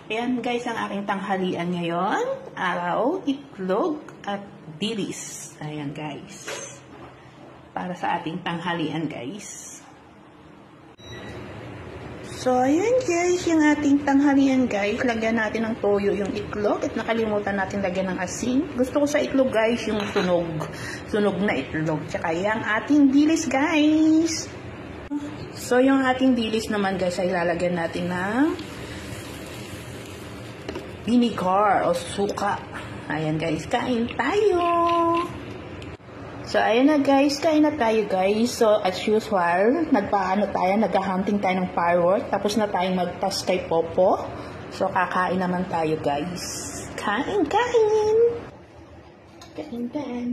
Ayan guys, ang aking tanghalian ngayon. Araw, itlog at dilis. Ayan guys. Para sa ating tanghalian guys. So, ayan guys, yung ating tanghalian guys. Lagyan natin ng toyo yung itlog at nakalimutan natin lagyan ng asin. Gusto ko sa itlog guys yung sunog. Sunog na itlog. Tsaka yung ating dilis guys. So, yung ating dilis naman guys ay lalagyan natin ng vinegar o suka. Ayan guys, kain tayo. So, ayan na guys, kain na tayo guys. So, as usual, naghahunting tayo ng firework. Tapos na tayong magtas kay Popo. So, kakain naman tayo guys. Kain, kain! Kain, kain.